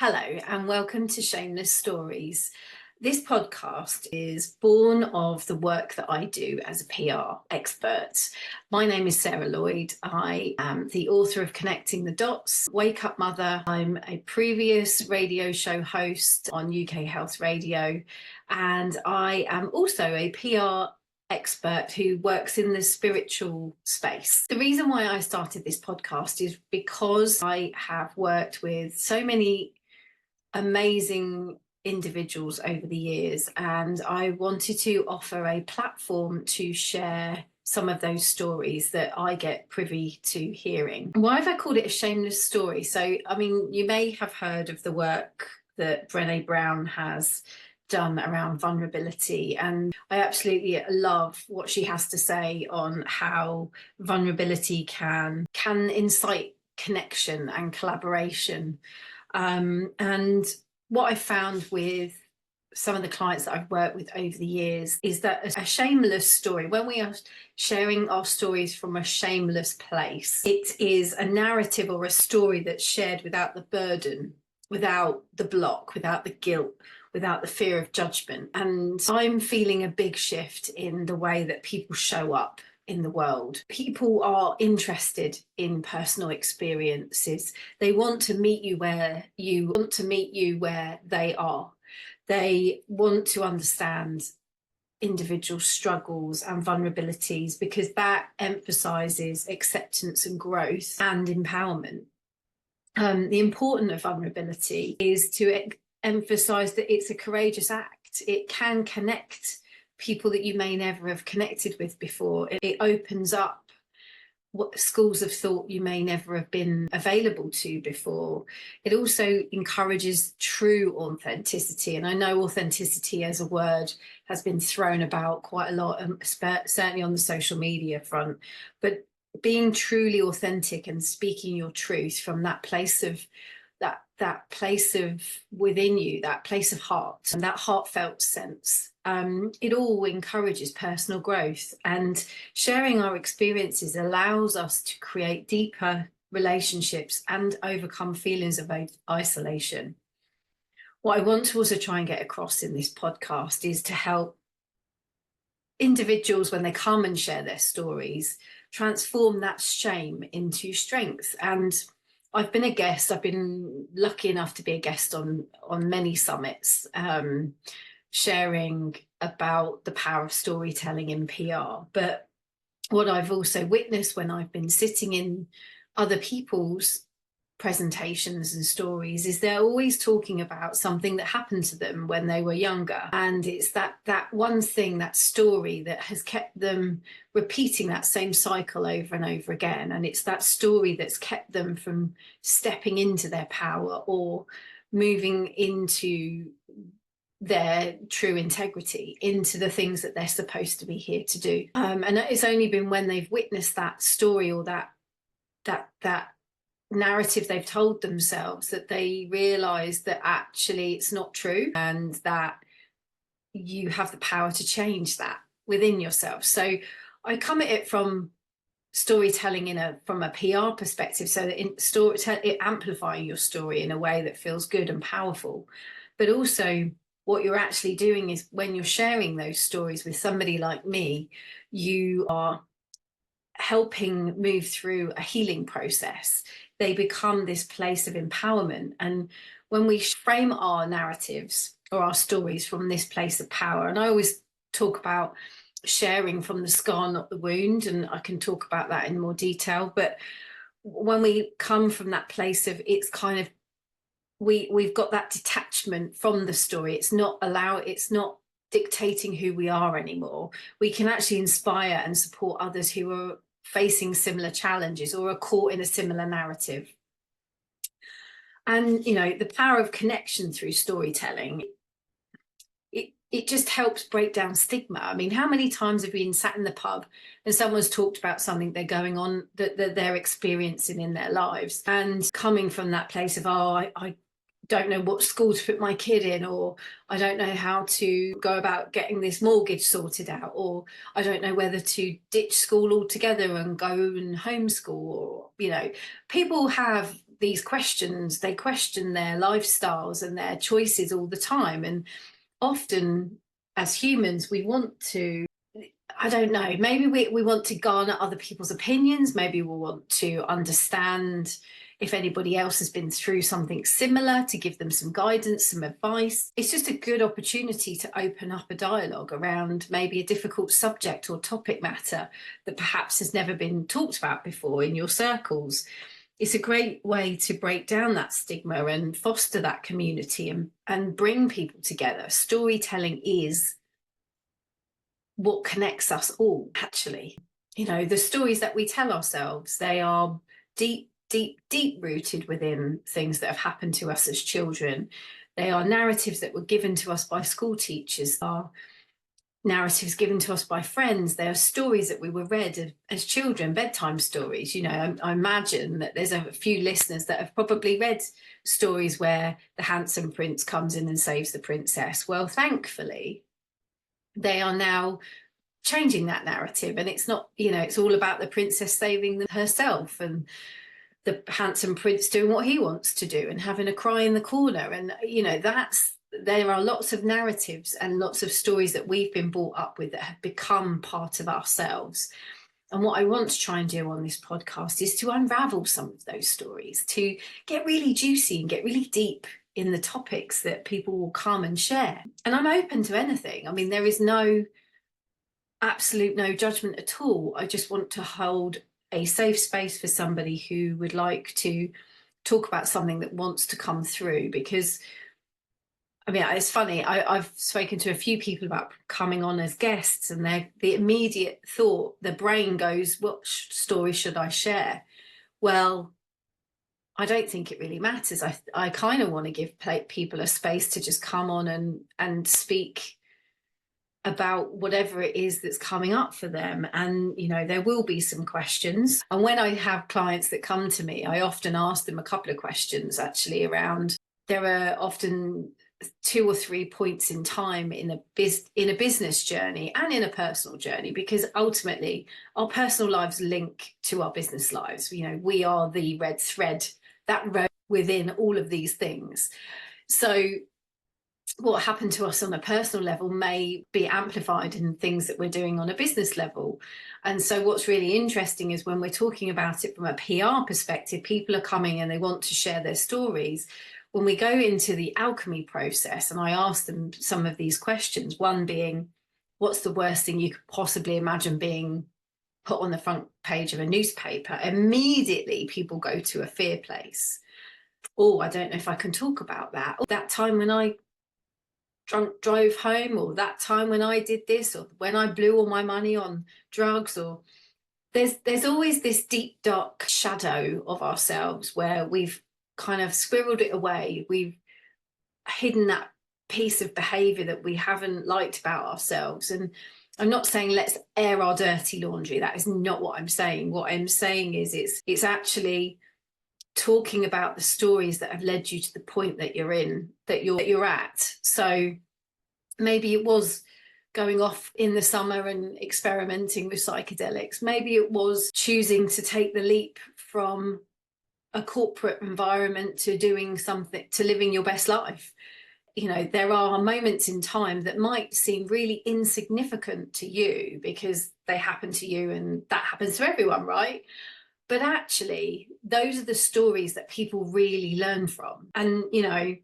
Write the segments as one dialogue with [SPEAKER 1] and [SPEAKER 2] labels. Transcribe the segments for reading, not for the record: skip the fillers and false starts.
[SPEAKER 1] Hello and welcome to Shameless Stories. This podcast is born of the work that I do as a PR expert. My name is Sarah Lloyd. I am the author of Connecting the Dots, Wake Up Mother. I'm a previous radio show host on UK Health Radio, and I am also a PR expert who works in the spiritual space. The reason why I started this podcast is because I have worked with so many amazing individuals over the years, and I wanted to offer a platform to share some of those stories that I get privy to hearing. Why have I called it a shameless story? So, I mean, you may have heard of the work that Brené Brown has done around vulnerability, and I absolutely love what she has to say on how vulnerability can incite connection and collaboration. And what I found with some of the clients that I've worked with over the years is that a shameless story, when we are sharing our stories from a shameless place, it is a narrative or a story that's shared without the burden, without the block, without the guilt, without the fear of judgment. And I'm feeling a big shift in the way that people show up in the world. People are interested in personal experiences. They want to meet you where they are. They want to understand individual struggles and vulnerabilities because that emphasizes acceptance and growth and empowerment. The importance of vulnerability is to emphasize that it's a courageous act. It can connect people that you may never have connected with before. It opens up what schools of thought you may never have been available to before. It also encourages true authenticity. And I know authenticity as a word has been thrown about quite a lot, certainly on the social media front. But being truly authentic and speaking your truth from that place of that place of within you, that place of heart and that heartfelt sense. It all encourages personal growth, and sharing our experiences allows us to create deeper relationships and overcome feelings of isolation. What I want to also try and get across in this podcast is to help individuals, when they come and share their stories, transform that shame into strength. And I've been lucky enough to be a guest on many summits, sharing about the power of storytelling in PR. But what I've also witnessed when I've been sitting in other people's presentations and stories is they're always talking about something that happened to them when they were younger, and it's that one thing, that story, that has kept them repeating that same cycle over and over again. And it's that story that's kept them from stepping into their power or moving into their true integrity, into the things that they're supposed to be here to do. And it's only been when they've witnessed that story or that narrative they've told themselves that they realize that actually it's not true, and that you have the power to change that within yourself. So I come at it from storytelling from a PR perspective, so that it amplifying your story in a way that feels good and powerful. But also what you're actually doing is, when you're sharing those stories with somebody like me, you are helping move through a healing process. They become this place of empowerment. And when we frame our narratives or our stories from this place of power, and I always talk about sharing from the scar, not the wound, and I can talk about that in more detail. But when we come from that place of, it's kind of, we've got that detachment from the story. It's not dictating who we are anymore. We can actually inspire and support others who are facing similar challenges or are caught in a similar narrative. And the power of connection through storytelling, it just helps break down stigma. I mean, how many times have we been sat in the pub and someone's talked about something they're going on, that they're experiencing in their lives, and coming from that place of, I don't know what school to put my kid in, or I don't know how to go about getting this mortgage sorted out, or I don't know whether to ditch school altogether and go and homeschool, or people have these questions, they question their lifestyles and their choices all the time. And often as humans, we want to, I don't know, maybe we want to garner other people's opinions. Maybe we want to understand if anybody else has been through something similar, to give them some guidance, some advice. It's just a good opportunity to open up a dialogue around maybe a difficult subject or topic matter that perhaps has never been talked about before in your circles. It's a great way to break down that stigma and foster that community and bring people together. Storytelling is what connects us all, actually. You know, the stories that we tell ourselves, they are deep rooted within things that have happened to us as children. They are narratives that were given to us by school teachers, are narratives given to us by friends. They are stories that we were read as children, bedtime stories. You know, I imagine that there's a few listeners that have probably read stories where the handsome prince comes in and saves the princess. Well, thankfully, they are now changing that narrative, and it's not, you know, it's all about the princess saving herself and the handsome prince doing what he wants to do and having a cry in the corner. And, you know, there are lots of narratives and lots of stories that we've been brought up with that have become part of ourselves. And what I want to try and do on this podcast is to unravel some of those stories, to get really juicy and get really deep in the topics that people will come and share. And I'm open to anything. I mean, there is no judgment at all. I just want to hold a safe space for somebody who would like to talk about something that wants to come through. Because, I mean, it's funny, I've spoken to a few people about coming on as guests, and the immediate thought, the brain goes, what story should I share? Well, I don't think it really matters. I kind of want to give people a space to just come on and speak about whatever it is that's coming up for them. And, you know, there will be some questions. And when I have clients that come to me, I often ask them a couple of questions actually around, there are often 2 or 3 points in time in a business journey and in a personal journey, because ultimately our personal lives link to our business lives. You know, we are the red thread that row within all of these things. So what happened to us on a personal level may be amplified in things that we're doing on a business level. And so what's really interesting is when we're talking about it from a PR perspective, people are coming and they want to share their stories. When we go into the alchemy process and I ask them some of these questions, one being, what's the worst thing you could possibly imagine being put on the front page of a newspaper? Immediately people go to a fear place. Oh, I don't know if I can talk about that. Or that time when I drove home, or that time when I did this, or when I blew all my money on drugs. Or there's always this deep dark shadow of ourselves where we've kind of squirreled it away. We've hidden that piece of behavior that we haven't liked about ourselves. And I'm not saying let's air our dirty laundry. That is not what I'm saying. What I'm saying is it's actually talking about the stories that have led you to the point that you're in, that you're at. So maybe it was going off in the summer and experimenting with psychedelics. Maybe it was choosing to take the leap from a corporate environment to doing something, to living your best life. You know, there are moments in time that might seem really insignificant to you because they happen to you, and that happens to everyone, right? But actually, those are the stories that people really learn from. And, you know,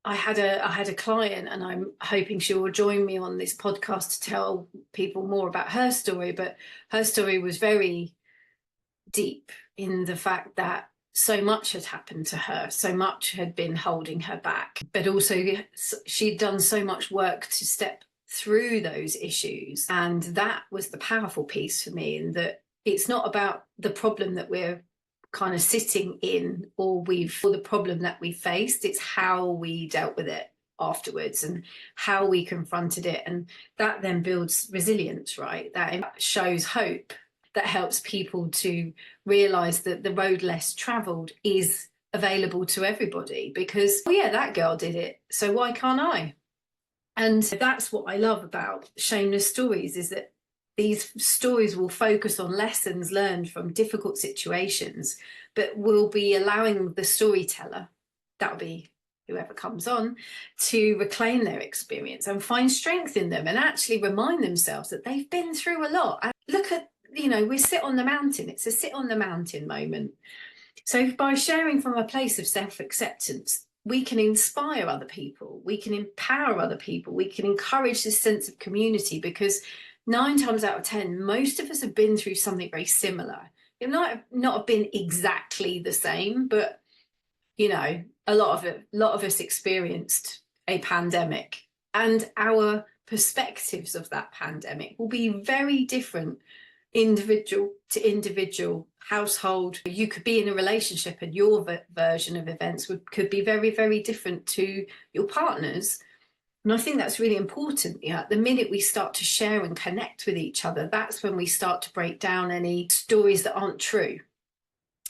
[SPEAKER 1] I had a client, and I'm hoping she will join me on this podcast to tell people more about her story. But her story was very deep in the fact that so much had happened to her, so much had been holding her back, but also she'd done so much work to step through those issues. And that was the powerful piece for me, in that it's not about the problem that we're kind of sitting in, or the problem that we faced. It's how we dealt with it afterwards and how we confronted it. And that then builds resilience, right? That shows hope, that helps people to realize that the road less traveled is available to everybody, because, oh yeah, that girl did it, so why can't I? And that's what I love about Shameless Stories, is that these stories will focus on lessons learned from difficult situations, but will be allowing the storyteller, that'll be whoever comes on, to reclaim their experience and find strength in them and actually remind themselves that they've been through a lot. And look at, we sit on the mountain. It's a sit on the mountain moment. So by sharing from a place of self-acceptance, we can inspire other people, we can empower other people, we can encourage this sense of community, because 9 times out of 10, most of us have been through something very similar. It might not have been exactly the same, but a lot of us experienced a pandemic, and our perspectives of that pandemic will be very different, individual to individual, household. You could be in a relationship and your version of events could be very, very different to your partner's. And I think that's really important. The minute we start to share and connect with each other, that's when we start to break down any stories that aren't true,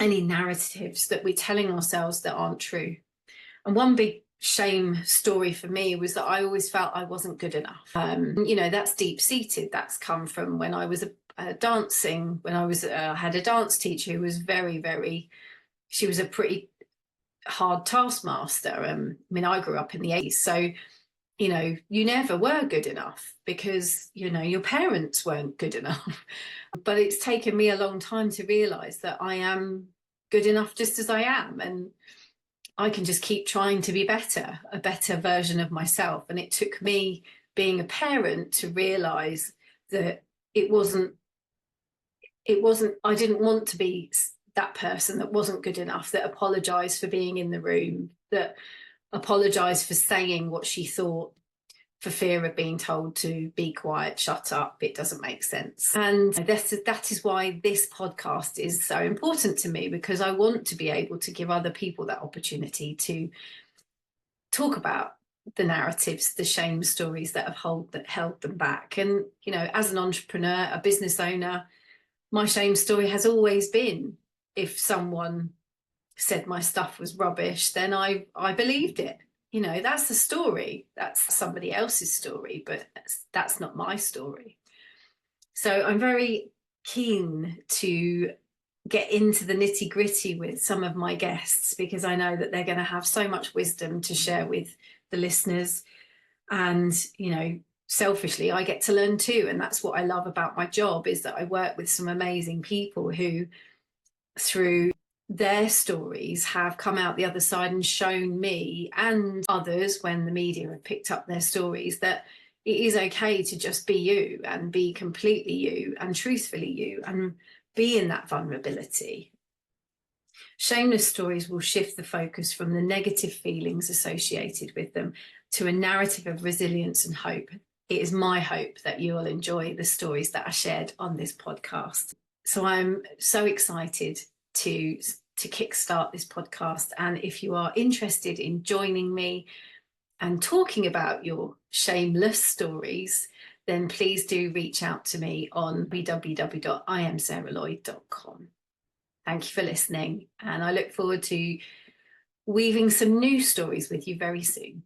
[SPEAKER 1] any narratives that we're telling ourselves that aren't true. And one big shame story for me was that I always felt I wasn't good enough. That's deep-seated. That's come from when I was dancing, when I had a dance teacher who was she was a pretty hard taskmaster. I grew up in the 80s, so you never were good enough because your parents weren't good enough. But it's taken me a long time to realize that I am good enough just as I am, and I can just keep trying to be better, a better version of myself. And it took me being a parent to realize that I didn't want to be that person that wasn't good enough, that apologized for being in the room, that apologized for saying what she thought for fear of being told to be quiet, shut up, it doesn't make sense. And that is why this podcast is so important to me, because I want to be able to give other people that opportunity to talk about the narratives, the shame stories that have held them back. And as an entrepreneur, a business owner, my shame story has always been, if someone said my stuff was rubbish, then I believed it. That's the story. That's somebody else's story, but that's not my story. So I'm very keen to get into the nitty-gritty with some of my guests, because I know that they're going to have so much wisdom to share with the listeners. And, selfishly, I get to learn too. And that's what I love about my job, is that I work with some amazing people who, through their stories, have come out the other side and shown me and others, when the media have picked up their stories, that it is okay to just be you and be completely you and truthfully you and be in that vulnerability. Shameless stories will shift the focus from the negative feelings associated with them to a narrative of resilience and hope. It is my hope that you will enjoy the stories that are shared on this podcast. So I'm so excited to kickstart this podcast. And if you are interested in joining me and talking about your shameless stories, then please do reach out to me on www.iamsarahlloyd.com. Thank you for listening, and I look forward to weaving some new stories with you very soon.